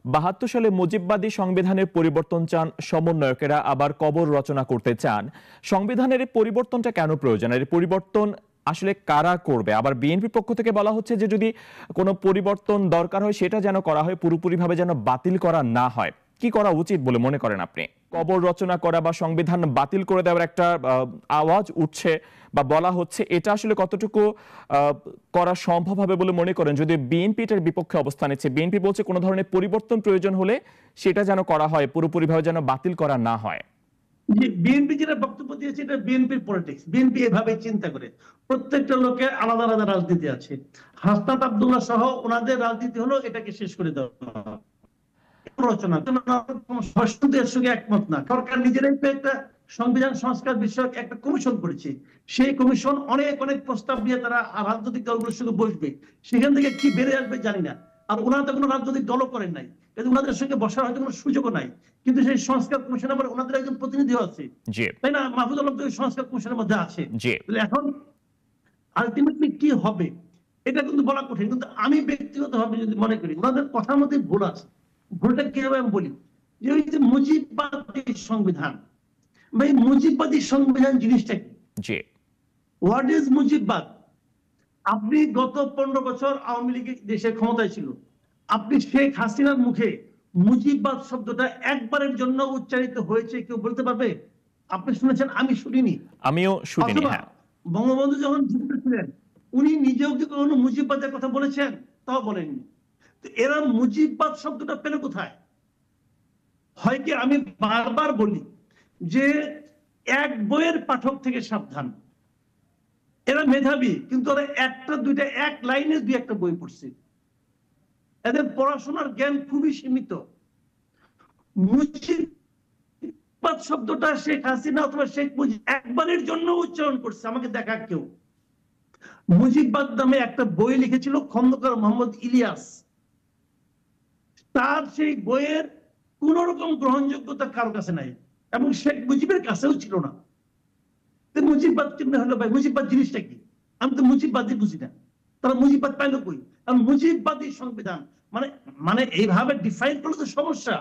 ৭২ সালে মুজিববাদী সংবিধানের পরিবর্তন চান সমন্বয়কেরা, আবার কবর রচনা করতে চান। সংবিধানের এই পরিবর্তনটা কেন প্রয়োজন? এর পরিবর্তন আসলে কারা করবে? আবার বিএনপির পক্ষ থেকে বলা হচ্ছে যে যদি কোনো পরিবর্তন দরকার হয় সেটা যেন করা হয়, পুরোপুরিভাবে যেন বাতিল করা না হয়। কি করা উচিত বলে মনে করেন আপনি? কবর রচনা করা বা সংবিধান বাতিল করে দেওয়ার একটা আওয়াজ উঠছে বা বলা হচ্ছে, এটা আসলে কতটুকু করা সম্ভব হবে বলে মনে করেন? যদি বিএনপি এটার বিপক্ষে অবস্থান নিচ্ছে, বিএনপি বলছে কোনো ধরনের পরিবর্তন প্রয়োজন হলে সেটা যেন করা হয়, পুরোপুরিভাবে যেন বাতিল করা না হয়। বিএনপি যেটা বক্তব্য দিয়েছে এটা বিএনপির পলিটিক্স। বিএনপি এভাবে চিন্তা করে, প্রত্যেকটা লোকের আলাদা আলাদা রাজনীতি আছে। হাসনাত আব্দুল্লাহ সহ ওনাদের রাজনীতি হলো এটাকে শেষ করে দেওয়া, রচনা সঙ্গে একমত না। সরকার নিজেরাই তো একটা সংবিধান সংস্কার বিষয়ক একটা কমিশন করেছে। সেই কমিশন অনেক অনেক প্রস্তাব দিয়ে তারা রাজনৈতিক দলগুলোর সঙ্গে বসবে, সেখান থেকে কি বেড়ে আসবে জানি না। আর ওনারা তো কোনো রাজনৈতিক দলও করেন নাই, কিন্তু ওনাদের সঙ্গে বসার হয়তো কোনো সুযোগও নাই। কিন্তু সেই সংস্কার কমিশন আবার ওনাদের একজন প্রতিনিধিও আছে, তাই না? মাহফুজ আলম তো সংস্কার কমিশনের মধ্যে আছে। এখন আলটিমেটলি কি হবে এটা কিন্তু বলা কঠিন, কিন্তু আমি ব্যক্তিগতভাবে যদি মনে করি ওনাদের কথার মধ্যে ভুল আছে। ভুলটা কিভাবে আমি বলি, যে ওই যে মুজিববাদী সংবিধান, ভাই মুজিববাদী সংবিধান জিনিসটা কি? হোয়াট ইজ মুজিববাদ? আপনি গত 15 বছর আওয়ামী লীগ দেশের ক্ষমতায় ছিল, আপনি শেখ হাসিনার মুখে মুজিববাদ শব্দটা একবারের জন্য উচ্চারিত হয়েছে কেউ বলতে পারবে? আপনি শুনেছেন? আমি শুনিনি। আমিও শুনিনি। বঙ্গবন্ধু যখন জীবিত ছিলেন উনি নিজেও কি কখনো মুজিববাদের কথা বলেছেন? তাও বলেননি। তো এরা মুজিববাদ শব্দটা পেল কোথায়? হয় কি, আমি বারবার বলি যে এক বইয়ের পাঠক থেকে সাবধান। এরা মেধাবী, কিন্তু ওরা একটা দুইটা এক লাইনে দুই একটা বই পড়ছে, এদের পড়াশোনার জ্ঞান খুবই সীমিত। মুজিববাদ শব্দটা শেখ হাসিনা অথবা শেখ মুজিব একবারের জন্য উচ্চারণ করছে, আমাকে দেখা কেউ? মুজিববাদ নামে একটা বই লিখেছিল খন্দকার মোহাম্মদ ইলিয়াস, তার সেই বইয়ের কোন রকম গ্রহণযোগ্যতা কারো কাছে নাই, এবং শেখ মুজিবের কাছেও ছিল না। মুজিববাদ কেমনে হলো ভাই? মুজিববাদ জিনিসটা কি? আমি তো মুজিববাদই বুঝি না। তারা মুজিববাদ পাইলো কই? কারণ মুজিববাদী সংবিধান মানে মানে এইভাবে ডিফাইন করলে তো সমস্যা।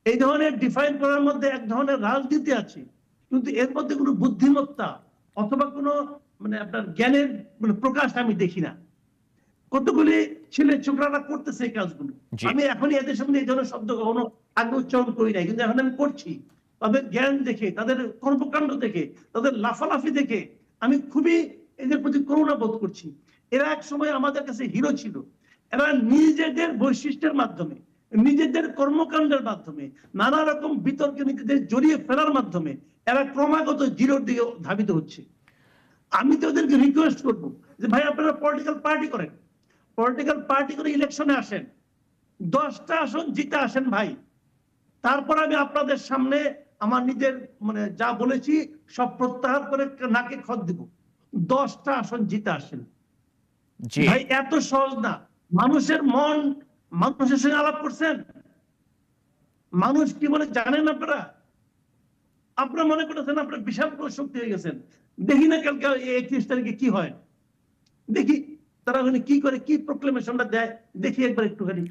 এই ধরনের ডিফাইন করার মধ্যে এক ধরনের রাজনীতি আছে, কিন্তু এর মধ্যে কোনো বুদ্ধিমত্তা অথবা কোনো মানে আপনার জ্ঞানের মানে প্রকাশ আমি দেখি না। কতগুলি ছেলে ছোকরারা করতেছে এই কাজগুলো। আমি এখনই এদের সঙ্গে এই ধরনের শব্দ কখনো আগে উচ্চারণ করি নাই, কিন্তু এখন আমি করছি। তাদের জ্ঞান দেখে, তাদের কর্মকাণ্ড দেখে, তাদের লাফালাফি দেখে আমি খুবই এদের প্রতি করুণা বোধ করছি। এরা এক সময় আমাদের কাছে হিরো ছিল। এরা নিজেদের বৈশিষ্ট্যের মাধ্যমে, নিজেদের কর্মকাণ্ডের মাধ্যমে, নানা রকম বিতর্কে নিজেদের জড়িয়ে ফেলার মাধ্যমে এরা ক্রমাগত জিরোর দিকে ধাবিত হচ্ছে। আমি তো ওদেরকে রিকোয়েস্ট করবো যে ভাই আপনারা পলিটিক্যাল পার্টি করেন, পলিটিক্যাল পার্টি করে ইলেকশনে আসেন, 10টা আসন জিতে আসেন ভাই। তারপর আমি আপনাদের সামনে আমার নিজের মানে যা বলেছি সব প্রত্যাহার করে নাকে খত দিব। 10টা আসন জিতে আসেন ভাই, এত সহজ না। মানুষের মন, মানুষের সঙ্গে আলাপ করছেন, মানুষ কি বলে জানেন আপনারা? আপনারা মনে করেছেন আপনারা বিশাল শক্তি হয়ে গেছেন। দেখি না কালকে 31 তারিখে কি হয়, দেখি তারা ওখানে কি করে, কি প্রোক্লেমেশনটা দেয়, দেখি একবার একটুখানি।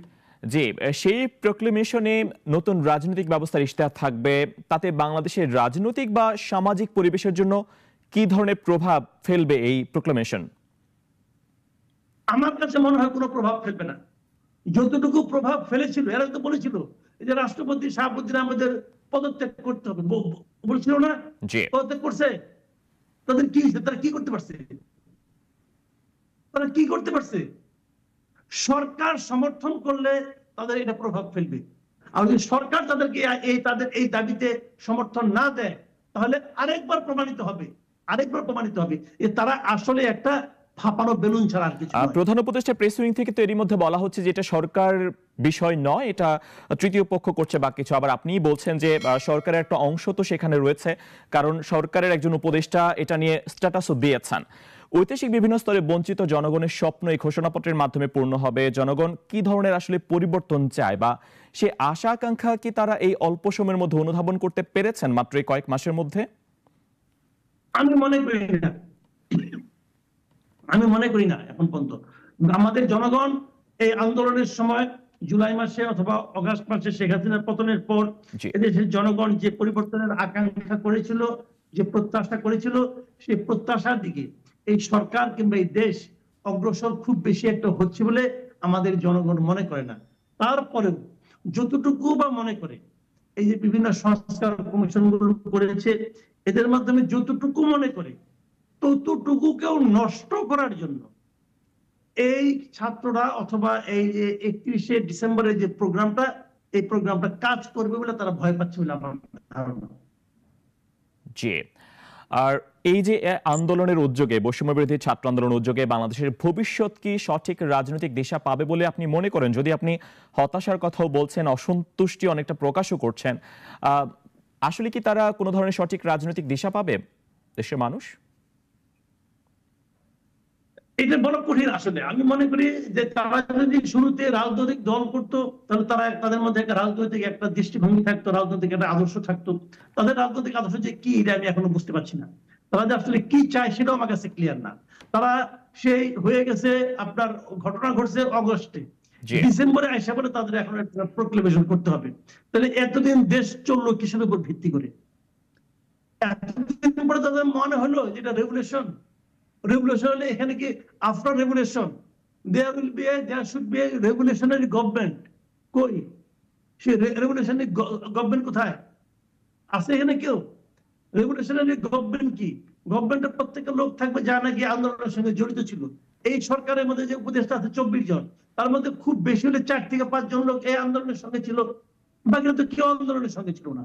সেই প্রোক্লেমেশনে নতুন রাজনৈতিক ব্যবস্থার ইশতেহার থাকবে, তাতে বাংলাদেশের রাজনৈতিক বা সামাজিক পরিবেশের জন্য কি ধরনের প্রভাব ফেলবে এই প্রোক্লেমেশন? আমার কাছে মনে হয় কোনো প্রভাব ফেলবে না। যতটুকু প্রভাব ফেলেছিল, এরা তো বলেছিল যে রাষ্ট্রপতি শাহাবুদ্দিন আহমেদের পদত্যাগ করতে হবে, বলছিল না? পদত্যাগ করছে। তাদের কি, তারা কি করতে পারছে? তারা কি করতে পারছে? সরকার সমর্থন করলে তাদের এটা প্রভাব ফেলবে। আর যদি সরকার তাদেরকে তাদের এই দাবিতে সমর্থন না দেয়, তাহলে আরেকবার প্রমাণিত হবে যে তারা আসলে একটা ফাঁপানো বেলুন ছাড়া আর কিছু নয়। প্রধান উপদেষ্টা প্রেস উইং থেকে তো এরই মধ্যে বলা হচ্ছে যে এটা সরকার বিষয় নয়, এটা তৃতীয় পক্ষ করছে বা কিছু। আবার আপনিই বলছেন যে সরকারের একটা অংশ তো সেখানে রয়েছে, কারণ সরকারের একজন উপদেষ্টা এটা নিয়ে স্ট্যাটাসও দিয়েছেন। ঐতিহাসিক বিভিন্ন স্তরে বঞ্চিত জনগণের স্বপ্ন এই ঘোষণাপত্রের মাধ্যমে পূর্ণ হবে। জনগণ কি ধরনের আসলে পরিবর্তন চায় বা সে আশা আকাঙ্ক্ষা কি তারা এই অল্প সময়ের মধ্যে অনুধাবন করতে পেরেছেন মাত্র এই কয়েক মাসের মধ্যে? আমি মনে করি না এখন পর্যন্ত। আমাদের জনগণ এই আন্দোলনের সময় জুলাই মাসে অথবা অগাস্ট মাসে শেখ হাসিনার পতনের পর জি এদেশের জনগণ যে পরিবর্তনের আকাঙ্ক্ষা করেছিল, যে প্রত্যাশা করেছিল, সেই প্রত্যাশার দিকে এই সরকার কিংবা এই দেশ অগ্রসর খুব বেশি একটা হচ্ছে বলে আমাদের জনগণ মনে করে না। তারপরেও যতটুকু বা মনে করে এই যে বিভিন্ন সংস্কার কমিশন গুলো করেছে, এদের মাধ্যমে যতটুকু মনে করে ততটুকুকেও নষ্ট করার জন্য এই ছাত্ররা অথবা এই যে 31শে ডিসেম্বরের যে প্রোগ্রামটা, এই প্রোগ্রামটা কাজ করবে বলে তারা ভয় পাচ্ছে বলে আমার ধারণা। জি। আর এই যে আন্দোলনের উদ্যোগে, বৈষম্য বিরোধী ছাত্র আন্দোলন উদ্যোগে বাংলাদেশের ভবিষ্যৎ কি সঠিক রাজনৈতিক দিশা পাবে বলে আপনি মনে করেন? যদি আপনি হতাশার কথাও বলছেন, অসন্তুষ্টি অনেকটা প্রকাশও করছেন, আসলে কি তারা কোনো ধরনের সঠিক রাজনৈতিক দিশা পাবে দেশের মানুষ? এটা বড় কঠিন আসলে। আমি মনে করি যে তারা যদি শুরুতে রাজনৈতিক দল করতো, তাহলে তারা তাদের মধ্যে একটা রাজনৈতিক একটা দৃষ্টিভঙ্গি থাকতো, রাজনৈতিক একটা আদর্শ থাকতো। তাদের রাজনৈতিক আদর্শ যে কি এটা আমি এখনো বুঝতে পারছি না। তারা যে আসলে কি চায় সেটাও আমার কাছে ক্লিয়ার না। তারা সেই হয়ে গেছে, আপনার ঘটনা ঘটছে অগস্টে, ডিসেম্বরে আইসা বলে তাদের এখন একটা প্রোক্লেমেশন করতে হবে। তাহলে এতদিন দেশ চললো কিসের উপর ভিত্তি করে? এতদিন পরে তাদের মনে হলো যেটা রেগুলেশন, রেগুলেশন হলে এখানে কি after regulation there should be a regulationary government. কই সে রেগুলেশনারি গভর্নমেন্ট কোথায় আছে? এখানে কেউ রেগুলেশনারি গভর্নমেন্ট কি? গভর্নমেন্টের প্রত্যেকটা লোক থাকবে যা নাকি আন্দোলনের সঙ্গে জড়িত ছিল। এই সরকারের মধ্যে যে উপদেষ্টা আছে 24 জন, তার মধ্যে খুব বেশি হলে 4 থেকে 5 জন লোক এই আন্দোলনের সঙ্গে ছিল, বাকিরা তো কেউ আন্দোলনের সঙ্গে ছিল না।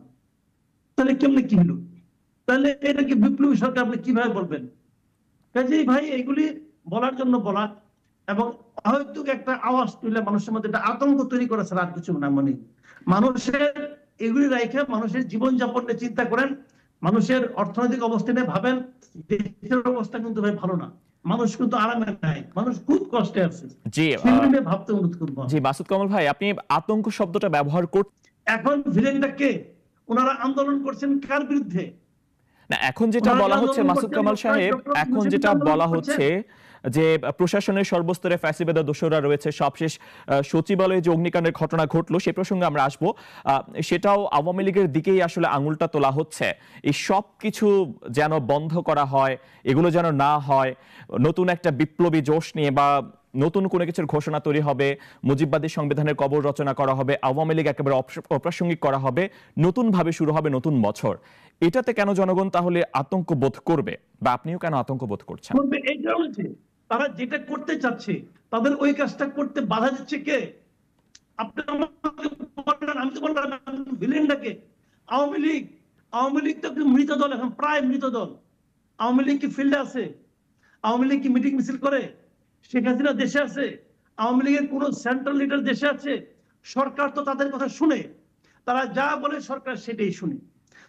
তাহলে কেমনে কি হলো? তাহলে এটা কি বিপ্লবী সরকার আপনি কিভাবে বলবেন? কাজেই ভাই এগুলি বলার জন্য বলা এবং হয়তো একটা আওয়াজ তুলে মানুষের মধ্যে একটা আতঙ্ক তৈরি করা ছাড়া আর কিছু না। মানে মানুষের এগুলি রেখে মানুষের জীবনযাপন নিয়ে চিন্তা করেন, মানুষের অর্থনৈতিক অবস্থা নিয়ে ভাবেন। দেশের অবস্থা কিন্তু ভাই ভালো না, মানুষ কিন্তু আরামে নাই, মানুষ খুব কষ্টে আছে। জি সেগুলি নিয়ে ভাবতে অনুরোধ করবো। জি মাসুদ কামাল ভাই, আপনি আতঙ্ক শব্দটা ব্যবহার করছেন। এখন ভিলেনটা কে? ওনারা আন্দোলন করছেন কার বিরুদ্ধে? না, এখন যেটা বলা হচ্ছে মাসুদ কামাল সাহেব, এখন যেটা বলা হচ্ছে যে প্রশাসনের সর্বস্তরে ফ্যাসিবাদের দোষরা রয়েছে। সবশেষ সচিবালয়ে যে অগ্নিকাণ্ডের ঘটনা ঘটলো সে প্রসঙ্গে আমরা আসবো, সেটাও আওয়ামী লীগের দিকেই আসলে আঙুলটা তোলা হচ্ছে। এই সব কিছু যেন বন্ধ করা হয়, এগুলো যেন না হয়, নতুন একটা বিপ্লবী জোশ নিয়ে বা নতুন কোনো কিছুর ঘোষণা তৈরি হবে, মুজিববাদী সংবিধানের কবর রচনা করা হবে, আওয়ামী লীগ একেবারে অপ্রাসঙ্গিক করা হবে, নতুন ভাবে শুরু হবে নতুন বছর। এটাতে কেন জনগণ তাহলে আতঙ্ক বোধ করবে, বা আপনিও কেন আতঙ্ক বোধ করছেন? এই কারণে তারা যেটা করতে চাচ্ছে তাদের ওই কাজটা করতে বাধা দিচ্ছে কে? আপনি আমি তো বললাম ভিলেনটাকে আওয়ামী লীগ। আওয়ামী লীগ তো মৃত দল, এখন প্রায় মৃত দল। আওয়ামী লীগ কি ফিল্ডে আছে? আওয়ামী লীগ কি মিটিং মিছিল করে? শেখ হাসিনা দেশে আছে? আওয়ামী লীগের কোন সেন্ট্রাল লিডার দেশে আছে? সরকার তো তাদের কথা শুনে, তারা যা বলে সরকার সেটাই শুনে।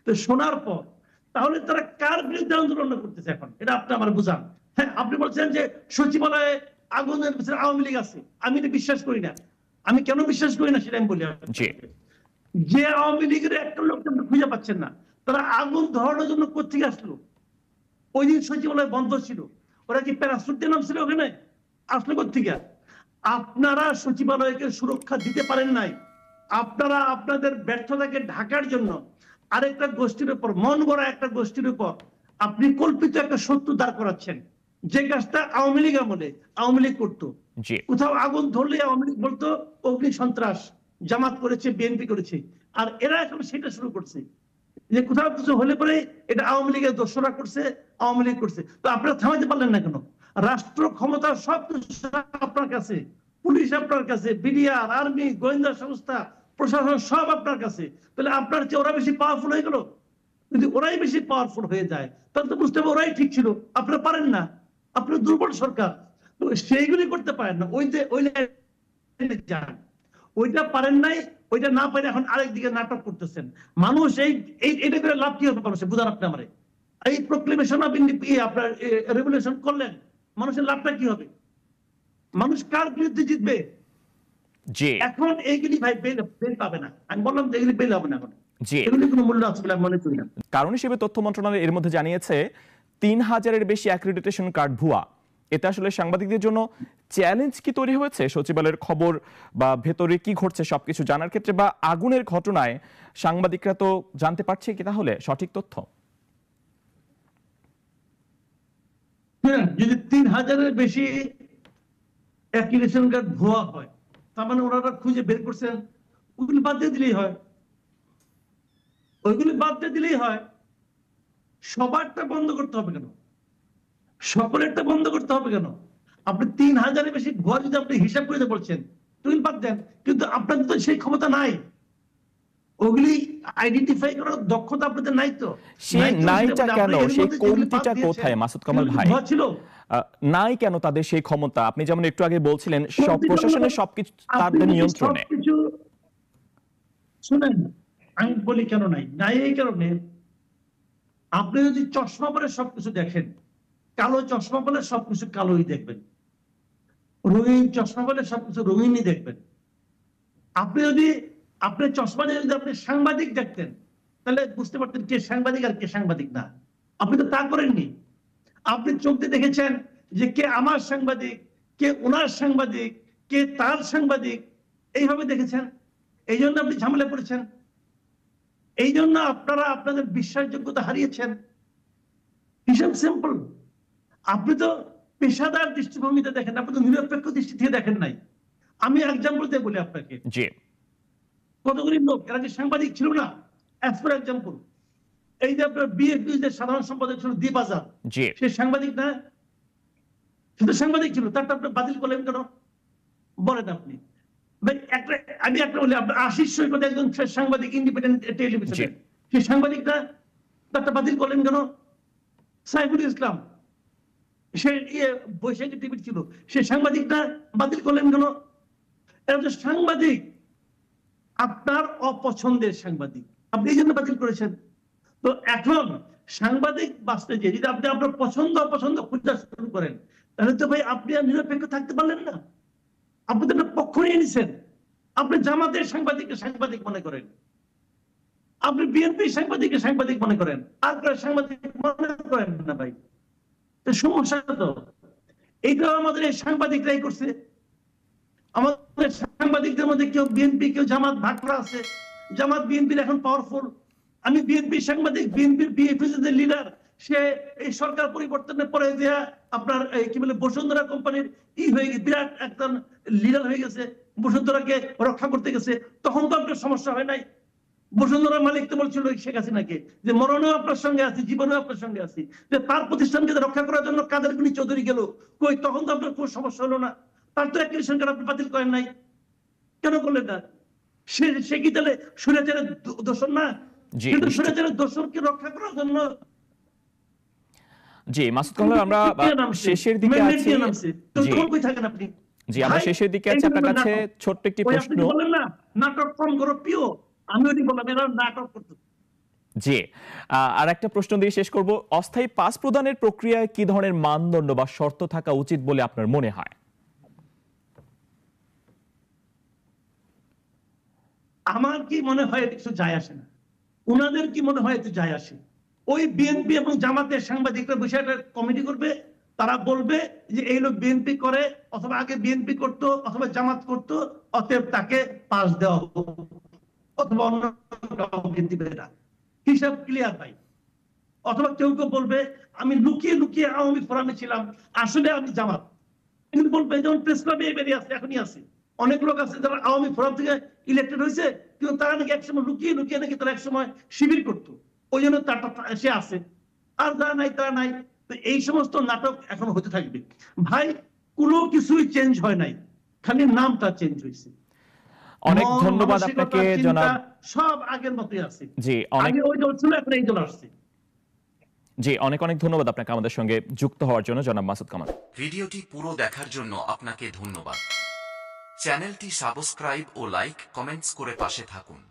তো শোনার পর তাহলে তারা কার বিরুদ্ধে আন্দোলন করতেছে এখন, এটা আপনি আমার বুঝান। হ্যাঁ, আপনি বলছেন যে সচিবালয়ে আগুনের পিছনে আওয়ামী লীগ আছে, আমি এটা বিশ্বাস করি না। আমি কেন বিশ্বাস করি না সেটা আমি বলি। যে আওয়ামী লীগের একটা লোক খুঁজে পাচ্ছেন না, তারা আগুন ধরানোর জন্য কোথেকে আসলো? ওই দিন সচিবালয় বন্ধ ছিল, ওরা কি প্যারাসুট দিয়ে নামছিল ওখানে? আসলো কোথেকে? আপনারা সচিবালয়কে সুরক্ষা দিতে পারেন নাই। আপনারা আপনাদের ব্যর্থতাকে ঢাকার জন্য আরেকটা গোষ্ঠীর উপর, মন গড়া একটা গোষ্ঠীর উপর আপনি কল্পিত একটা শত্রু দাঁড় করাচ্ছেন, যে কাজটা আওয়ামী লীগ আমলে আওয়ামী লীগ করতো। কোথাও আগুন ধরলে আওয়ামী লীগ বলতো অগ্নি সন্ত্রাস, জামাত করেছে, বিএনপি করেছে। আর এরা এখন সেটা শুরু করছে যে কোথাও কিছু হলে পরে এটা আওয়ামী লীগের দোষরা করছে, আওয়ামী লীগ করছে। তো আপনারা থামাতে পারলেন না কেন? রাষ্ট্র ক্ষমতা সব আপনার কাছে, পুলিশ আপনার কাছে, বিডিআর, আর্মি, গোয়েন্দা সংস্থা, প্রশাসন সব আপনার কাছে। তাহলে আপনার চেয়ে ওরা বেশি পাওয়ারফুল হয়ে গেল? যদি ওরাই বেশি পাওয়ারফুল হয়ে যায় তাহলে তো বুঝতে হবে ওরাই ঠিক ছিল, আপনারা পারেন না, আপনার দুর্বল সরকার। তো সেইগুলি করতে পারেন না, ওই যান, ওইটা পারেন নাই। ওইটা না পারে এখন আরেকদিকে নাটক করতেছেন। মানুষ এইটা করে লাভ কি হবে মানুষের? বুঝান আপনি আমারে। এই প্রক্লেমেশন আপনার রেগুলেশন করলেন, মানুষের লাভটা কি হবে? মানুষ কার বিরুদ্ধে জিতবে? এখন এইগুলি ভাই বেল পাবে না। আমি বললাম যে এগুলি বেল হবে না এখন। এগুলি কোনো মূল্য আছে বলে আমি মনে করি না। কারণ হিসেবে তথ্য মন্ত্রণালয় এর মধ্যে জানিয়েছে 3000-এর বেশি অ্যাক্রিডিটেশন কার্ড ভুয়া। এতে আসলে সাংবাদিকদের জন্য চ্যালেঞ্জ কি তৈরি হয়েছে সচিবালয়ের খবর বা ভেতরে কি ঘটছে সবকিছু জানার ক্ষেত্রে, বা আগুনের ঘটনায় সাংবাদিকরা তো জানতে পারছে কি তাহলে সঠিক তথ্য? যদি 3000-এর বেশি একই রেশন কার্ড ভুয়া হয়, তার মানে ওনারা খুঁজে বের করছেন, ওগুলি বাদ দিয়ে দিলেই হয়, ওইগুলি বাদ দিয়ে দিলেই হয়। সবারটা বন্ধ করতে হবে কেন? সকলেরটা বন্ধ করতে হবে কেন? আপনি 3000-এর বেশি ভুয়া যদি আপনি হিসাব করে বলছেন, তুমি বাদ দেন, কিন্তু আপনাদের তো সেই ক্ষমতা নাই, ওগুলি আইডেন্টিফাই করার দক্ষতা আপনাদের নাই। তো সেই নাইটা কেন, সেই কমতিটা কোথায় মাসুদ কামাল ভাই? ছিল নাই কেন তাদের সেই ক্ষমতা? আপনি যেমন একটু আগে বলছিলেন সব প্রশাসনের সবকিছু তাদের নিয়ন্ত্রণে। শুনেন, আমি বলি কেন নাই, নাই এই কারণে, আপনি যদি চশমা পরে সবকিছু দেখেন, কালো চশমা পরে সবকিছু কালোই দেখবেন, রঙিন চশমা পরে সবকিছু রঙিনই দেখবেন। আপনি যদি আপনার চশমা দিয়ে যদি আপনি সাংবাদিক দেখতেন, তাহলে বুঝতে পারতেন কে সাংবাদিক আর কে সাংবাদিক না। আপনি তো তা করেননি। আপনি চোখ দিয়ে দেখেছেন যে কে আমার সাংবাদিক, কে ওনার সাংবাদিক, কে তার সাংবাদিক, এইভাবে দেখেছেন। এই জন্য আপনি ঝামেলা পড়েছেন, এই জন্য আপনারা আপনাদের বিশ্বাসযোগ্যতা হারিয়েছেন। হিসাব সিম্পল। আপনি তো পেশাদার দৃষ্টিভঙ্গিতে দেখেন, আপনি তো নিরপেক্ষ দৃষ্টি থেকে দেখেন নাই। আমি এক্সাম্পল দিয়ে বলি আপনাকে, জি, কতগুলি লোক এরা যে সাংবাদিক ছিল না, অ্যাজ ফর এক্সাম্পল, এই যে আপনার বিএনপি যে সাধারণ সম্পাদক ছিল দীপ আজাদ, জি, সে সাংবাদিক না? সে তো সাংবাদিক ছিল, তারটা আপনি বাতিল করলেন কেন বলেন আপনি? ভাই আমি একটা বলি, আপনার আশিস সৈকত একজন সাংবাদিক, ইন্ডিপেন্ডেন্ট টেলিভিশনে, সে সাংবাদিক না? তারটা বাতিল করলেন কেন? সাইফুল ইসলাম, সে বৈশাখী টিভি ছিল, সে সাংবাদিক না? বাতিল করলেন কেন? এরা যে সাংবাদিক, আপনার অপছন্দের সাংবাদিক, আপনি এই জন্য বাতিল করেছেন। তো এখন সাংবাদিক বাঁচতে যে যদি আপনি আপনার পছন্দ অপছন্দ খুঁজতে শুরু করেন, তাহলে তো ভাই আপনি আর নিরপেক্ষ থাকতে পারলেন না। আপনি তো একটা পক্ষ নিয়ে নিছেন। আপনি জামাতের সাংবাদিককে সাংবাদিক মনে করেন, আপনি বিএনপি সাংবাদিককে সাংবাদিক মনে করেন, আর সাংবাদিক মনে করেন না। ভাই সমস্যা তো এইটা আমাদের এই সাংবাদিকরাই করছে। আমাদের সাংবাদিকদের মধ্যে কেউ বিএনপি কেউ জামাত ভাগ করা আছে। জামাত বিএনপির এখন পাওয়ারফুল। আমি বিএনপি সাংবাদিক, বিএনপির বিএফএস লিডার, সে এই সরকার পরিবর্তনের পরে যে আপনার কি বলে বসুন্ধরা কোম্পানির হয়ে গেছে, বিরাট একজন লিডার হয়ে গেছে, বসুন্ধরাকে রক্ষা করতে গেছে। তখন তো আপনার সমস্যা হয় নাই। বসুন্ধরা মালিক তো বলছিল শেখ হাসিনাকে যে মরণেও আপনার সঙ্গে আছি, জীবনেও আপনার সঙ্গে আছি, যে তার প্রতিষ্ঠানকে রক্ষা করার জন্য কাদের কুনি চৌধুরী গেল কই, তখন তো আপনার কোনো সমস্যা হলো না। তার তো একই রেশন কার্ড আপনি বাতিল করেন নাই, কেন করলেন না? সে কি তাহলে স্বৈরাচারের দোষর না? কিন্তু স্বৈরাচারের দোষরকে রক্ষা করার জন্য। জি মাসুদ কামাল, আমরা শেষের দিকে আছি। জি, আমরা শেষের দিকে আছি। আপনার কাছে ছোট্ট একটি প্রশ্ন। বলেন না নাটক কম করো প্রিয়, আমি ওই বললাম এরা নাটক করতে। জি, আর একটা প্রশ্ন দিয়ে শেষ করব। অস্থায়ী পাস প্রদানের প্রক্রিয়ায় কি ধরনের মানদণ্ড বা শর্ত থাকা উচিত বলে আপনার মনে হয়? আমার কি মনে হয় এতে কিছু যায় আসে না, ওনাদের কি মনে হয় এতে যায় আসে। ওই বিএনপি এবং জামাতের সাংবাদিকরা বিষয়টা কমিটি করবে, তারা বলবে যে এই লোক বিএনপি করে, অথবা আগে বিএনপি করতো, অথবা জামাত করতো, অতএব তাকে পাস দেওয়া হোক, অথবা অন্য কাউকে দিবে না। হিসাব ক্লিয়ার ভাই। অথবা কেউ কেউ বলবে আমি লুকিয়ে লুকিয়ে আওয়ামী ফোরামে ছিলাম, আসলে আমি জামাত, কিন্তু বলবে যেমন প্রেস ক্লাবে বেরিয়ে আছে, এখনই আছে অনেক লোক আছে যারা আওয়ামী ফোরাম থেকে ইলেক্টেড হয়েছে, কিন্তু তারা নাকি একসময় লুকিয়ে লুকিয়ে নাকি তারা একসময় শিবির করতো, ওই জন্য সে আছে। আর যারা নাই তারা নাই। তো এই সমস্ত নাটক এখন হতে থাকবে ভাই, কোনো কিছুই চেঞ্জ হয় নাই, খালি নামটা চেঞ্জ হয়েছে। অনেক ধন্যবাদ আপনাকে জনাব। সব আগের মতোই আছে। জি, আগে ওই দল ছিল, এখন এই দল আসছে। জি, অনেক অনেক ধন্যবাদ আপনাকে আমাদের সঙ্গে যুক্ত হওয়ার জন্য জনাব মাসুদ কামাল। ভিডিওটি পুরো দেখার জন্য আপনাকে ধন্যবাদ। চ্যানেলটি সাবস্ক্রাইব ও লাইক কমেন্টস করে পাশে থাকুন।